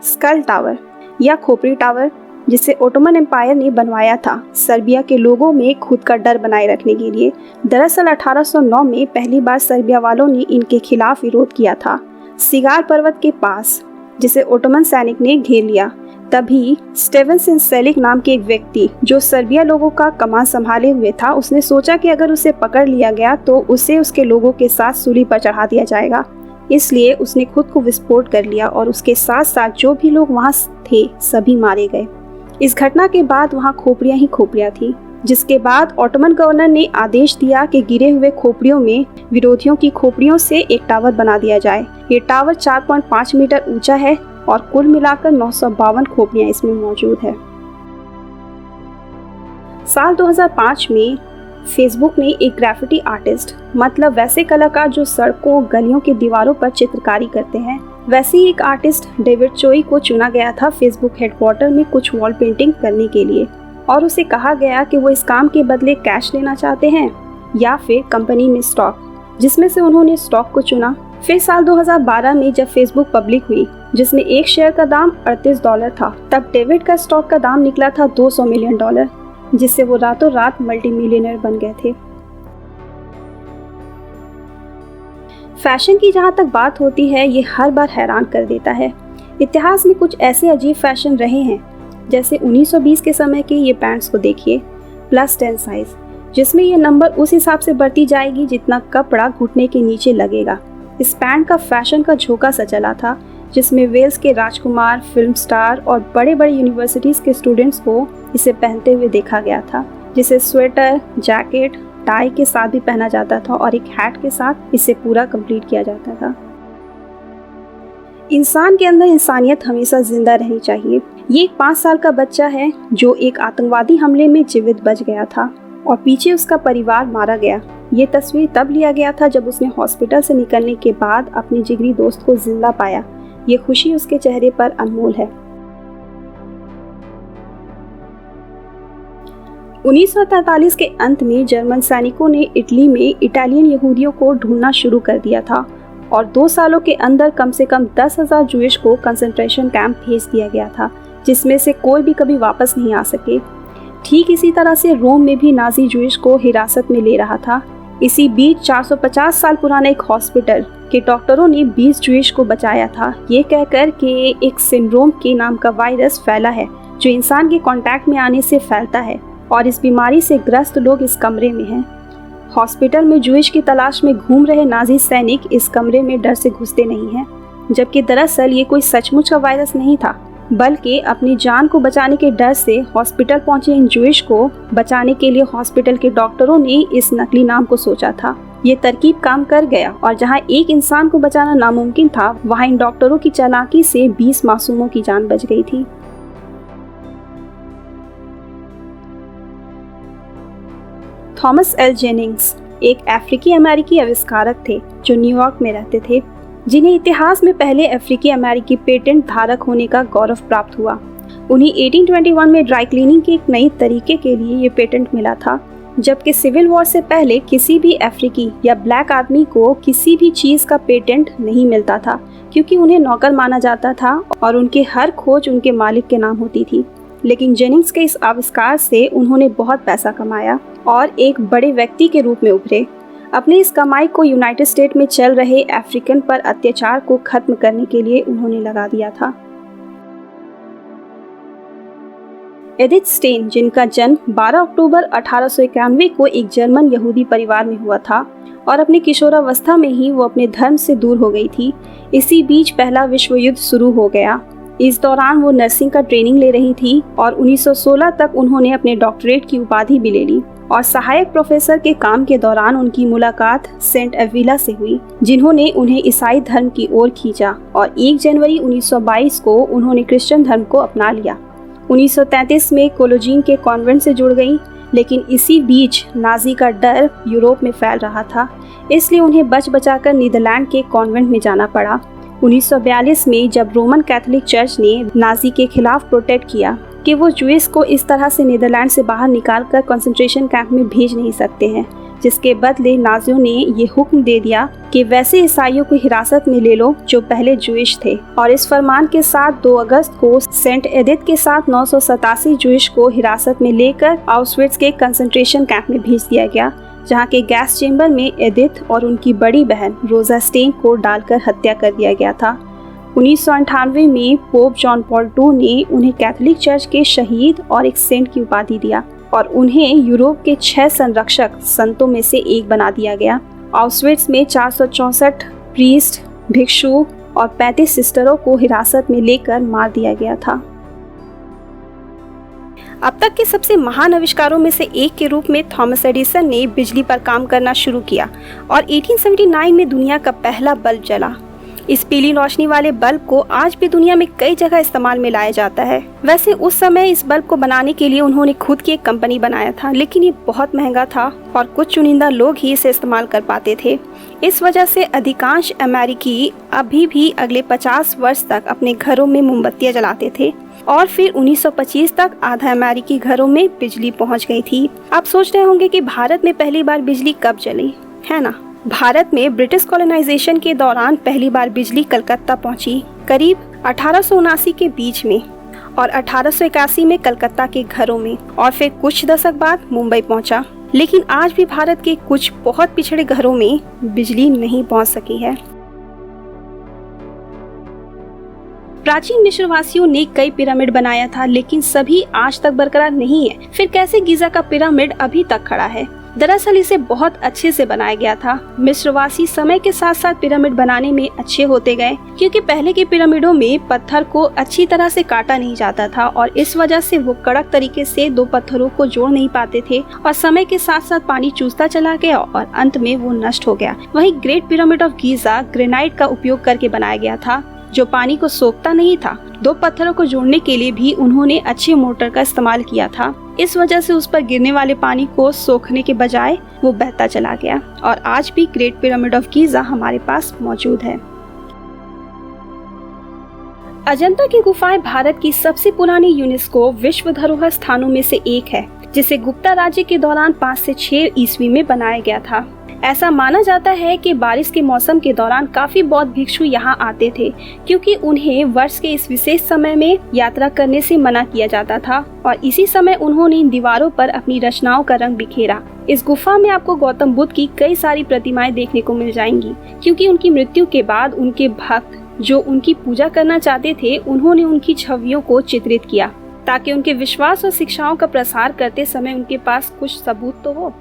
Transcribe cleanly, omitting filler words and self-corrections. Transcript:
School tower या खोपड़ी tower, जिसे ओटोमन एम्पायर ने बनवाया था सर्बिया के लोगों में खुद का डर बनाए रखने के लिए। दरअसल 1809 में पहली बार सर्बिया वालों ने इनके खिलाफ विरोध किया था सिगार पर्वत के पास, जिसे ओटोमन सैनिक ने घेर लिया। तभी स्टेवन सिंसेलिक नाम के एक व्यक्ति जो सर्बिया लोगों का कमान संभाले हुए था, उसने सोचा कि अगर उसे पकड़ लिया गया तो उसे उसके लोगों के साथ सूली पर चढ़ा दिया जाएगा। इसलिए उसने खुद को विस्फोट कर लिया और उसके साथ साथ जो भी लोग वहां थे सभी मारे गए। इस घटना के बाद वहां खोपड़ियां ही खोपड़ियां थी, जिसके बाद ओटोमन गवर्नर ने आदेश दिया कि गिरे हुए खोपड़ियों में विरोधियों की खोपड़ियों से एक टावर बना दिया जाए। ये टावर 4.5 मीटर ऊंचा है और कुल मिलाकर 952 खोपड़ियां इसमें मौजूद है। साल 2005 में फेसबुक ने एक ग्राफिटी आर्टिस्ट, मतलब वैसे कलाकार जो सड़कों गलियों की दीवारों पर चित्रकारी करते हैं, वैसे ही एक आर्टिस्ट डेविड चोई को चुना गया था फेसबुक हेडक्वार्टर में कुछ वॉल पेंटिंग करने के लिए, और उसे कहा गया कि वो इस काम के बदले कैश लेना चाहते हैं या फिर कंपनी में स्टॉक, जिसमें से उन्होंने स्टॉक को चुना। फिर साल 2012 में जब फेसबुक पब्लिक हुई, जिसमें एक शेयर का दाम $38 था, तब डेविड का स्टॉक का दाम निकला था $200 मिलियन, जिससे वो रातों रात मल्टी मिलियनर बन गए थे। फैशन की जहाँ तक बात होती है, ये हर बार हैरान कर देता है। इतिहास में कुछ ऐसे अजीब फैशन रहे हैं, जैसे 1920 के समय के ये पैंट्स को देखिए, +10 साइज, जिसमें ये नंबर उस हिसाब से बढ़ती जाएगी जितना कपड़ा घुटने के नीचे लगेगा। इस पैंट का फैशन का झोंका सा चला था, जिसमें वेल्स के राजकुमार, फिल्म स्टार और बड़े बड़े यूनिवर्सिटीज़ के स्टूडेंट्स को इसे पहनते हुए देखा गया था, जिसे स्वेटर, जैकेट, टाई के साथ भी पहना जाता था और एक हैट के साथ इसे पूरा कंप्लीट किया जाता था। इंसान के अंदर इंसानियत हमेशा जिंदा रहनी चाहिए। ये एक 5 साल का बच्चा है जो एक आतंकवादी हमले में जीवित बच गया था और पीछे उसका परिवार मारा गया। ये तस्वीर तब लिया गया था जब उसने हॉस्पिटल से निकलने के बाद अपने जिगरी दोस्त को जिंदा पाया। ये खुशी उसके चेहरे पर अनमोल है। 1943 के अंत में जर्मन सैनिकों ने इटली में इटालियन यहूदियों को ढूंढना शुरू कर दिया था और 2 सालों के अंदर कम से कम 10,000 जूइश को कंसंट्रेशन कैंप भेज दिया गया था, जिसमें से कोई भी कभी वापस नहीं आ सके। ठीक इसी तरह से रोम में भी नाजी जूइश को हिरासत में ले रहा था। इसी बीच 450 साल पुराने एक हॉस्पिटल के डॉक्टरों ने 20 जूइश को बचाया था, ये कहकर कि एक सिंड्रोम के नाम का वायरस फैला है जो इंसान के कांटेक्ट में आने से फैलता है और इस बीमारी से ग्रस्त लोग इस कमरे में हैं। हॉस्पिटल में जूइश की तलाश में घूम रहे नाजी सैनिक इस कमरे में डर से घुसते नहीं हैं, जबकि दरअसल ये कोई सचमुच का वायरस नहीं था, बल्कि अपनी जान को बचाने के डर से हॉस्पिटल पहुंचे इन जूइश को बचाने के लिए हॉस्पिटल के डॉक्टरों ने इस नकली नाम को सोचा था। ये तरकीब काम कर गया और जहां एक इंसान को बचाना नामुमकिन था, वहां इन डॉक्टरों की चालाकी से 20 मासूमों की जान बच गई थी। थॉमस एल जेनिंग्स एक अफ्रीकी अमेरिकी आविष्कारक थे जो न्यूयॉर्क में रहते थे, जिन्हें इतिहास में पहले अफ्रीकी अमेरिकी पेटेंट धारक होने का गौरव प्राप्त हुआ। उन्हें 1821 में ड्राई क्लीनिंग के एक नई तरीके के लिए ये पेटेंट मिला था, जबकि सिविल वॉर से पहले किसी भी अफ्रीकी या ब्लैक आदमी को किसी भी चीज़ का पेटेंट नहीं मिलता था, क्योंकि उन्हें नौकर माना जाता था और उनकी हर खोज उनके मालिक के नाम होती थी। लेकिन जेनिंग्स के इस आविष्कार से उन्होंने बहुत पैसा कमाया और एक बड़े व्यक्ति के रूप में उभरे। अपनी इस कमाई को यूनाइटेड स्टेट में चल रहे अफ्रीकन पर अत्याचार को खत्म करने के लिए उन्होंने लगा दिया था। एडिथ स्टेन, जिनका जन्म 12 अक्टूबर 1891 को एक जर्मन यहूदी परिवार में हुआ था और अपनी किशोरावस्था में ही वो अपने धर्म से दूर हो गई थी। इसी बीच पहला विश्व युद्ध शुरू हो गया। इस दौरान वो नर्सिंग का ट्रेनिंग ले रही थी और 1916 तक उन्होंने अपने डॉक्टरेट की उपाधि भी ले ली और सहायक प्रोफेसर के काम के दौरान उनकी मुलाकात सेंट एविला से हुई, जिन्होंने उन्हें ईसाई धर्म की ओर खींचा और 1 जनवरी 1922 को उन्होंने क्रिश्चियन धर्म को अपना लिया। 1933 में कोलोजीन के कॉन्वेंट से जुड़ गई, लेकिन इसी बीच नाजी का डर यूरोप में फैल रहा था, इसलिए उन्हें बच बचाकर नीदरलैंड के कॉन्वेंट में जाना पड़ा। 1942 में जब रोमन कैथोलिक चर्च ने नाजी के खिलाफ प्रोटेस्ट किया कि वो जूइस को इस तरह से नीदरलैंड से बाहर निकालकर कंसंट्रेशन कैंप में भेज नहीं सकते हैं, जिसके बदले नाजियों ने ये हुक्म दे दिया कि वैसे ईसाइयों को हिरासत में ले लो जो पहले जूइश थे। और इस फरमान के साथ 2 अगस्त को सेंट एडिथ के साथ 987 जूइश को हिरासत में लेकर आउशविट्ज के कंसंट्रेशन कैंप में भेज दिया गया, जहां के गैस चेंबर में एडिथ और उनकी बड़ी बहन रोजा स्टेन को डालकर हत्या कर दिया गया था। 1998 में पोप जॉन पॉल II ने उन्हें कैथोलिक चर्च के शहीद और एक सेंट की उपाधि दिया और उन्हें यूरोप के 6 संरक्षक संतों में से एक बना दिया गया। आउशविट्ज में 464 प्रीस्ट, भिक्षु और 35 सिस्टरों को हिरासत में लेकर मार दिया गया था। अब तक के सबसे महान आविष्कारों में से एक के रूप में थॉमस एडिसन ने बिजली पर काम करना शुरू किया और 1879 में दुनिया का पहला बल्ब जला। इस पीली रोशनी वाले बल्ब को आज भी दुनिया में कई जगह इस्तेमाल में लाया जाता है। वैसे उस समय इस बल्ब को बनाने के लिए उन्होंने खुद की एक कंपनी बनाया था, लेकिन ये बहुत महंगा था और कुछ चुनिंदा लोग ही इसे इस्तेमाल कर पाते थे। इस वजह से अधिकांश अमेरिकी अभी भी अगले 50 वर्ष तक अपने घरों में मोमबत्तियां जलाते थे और फिर 1925 तक आधा अमेरिकी घरों में बिजली पहुंच गई थी। आप सोच रहे होंगे कि भारत में पहली बार बिजली कब चली, है ना? भारत में ब्रिटिश कॉलोनाइजेशन के दौरान पहली बार बिजली कलकत्ता पहुंची करीब 1879 के बीच में और 1881 में कलकत्ता के घरों में और फिर कुछ दशक बाद मुंबई पहुंचा। लेकिन आज भी भारत के कुछ बहुत पिछड़े घरों में बिजली नहीं पहुंच सकी है। प्राचीन मिस्रवासियों ने कई पिरामिड बनाया था, लेकिन सभी आज तक बरकरार नहीं है। फिर कैसे गीजा का पिरामिड अभी तक खड़ा है? दरअसल इसे बहुत अच्छे से बनाया गया था। मिस्रवासी समय के साथ साथ पिरामिड बनाने में अच्छे होते गए, क्योंकि पहले के पिरामिडों में पत्थर को अच्छी तरह से काटा नहीं जाता था और इस वजह से वो कड़क तरीके से 2 पत्थरों को जोड़ नहीं पाते थे और समय के साथ साथ पानी चूसता चला गया और अंत में वो नष्ट हो गया। वहीं great pyramid of Giza granite का उपयोग करके बनाया गया था, जो पानी को सोखता नहीं था। 2 पत्थरों को जोड़ने के लिए भी उन्होंने अच्छे मोटर का इस्तेमाल किया था। इस वजह से उस पर गिरने वाले पानी को सोखने के बजाय वो बहता चला गया और आज भी ग्रेट पिरामिड ऑफ गीजा हमारे पास मौजूद है। अजंता की गुफाएं भारत की सबसे पुरानी यूनेस्को विश्व धरोहर स्थानों में से एक है, जिसे गुप्ता राज्य के दौरान 5 से 6 ईस्वी में बनाया गया था। ऐसा माना जाता है कि बारिश के मौसम के दौरान काफी बौद्ध भिक्षु यहाँ आते थे, क्योंकि उन्हें वर्ष के इस विशेष समय में यात्रा करने से मना किया जाता था और इसी समय उन्होंने इन दीवारों पर अपनी रचनाओं का रंग बिखेरा। इस गुफा में आपको गौतम बुद्ध की कई सारी प्रतिमाएं देखने को मिल जाएंगी, क्योंकि उनकी मृत्यु के बाद उनके भक्त जो उनकी पूजा करना चाहते थे, उन्होंने उनकी छवियों को चित्रित किया ताकि उनके विश्वास और शिक्षाओं का प्रसार करते समय उनके पास कुछ सबूत तो हो।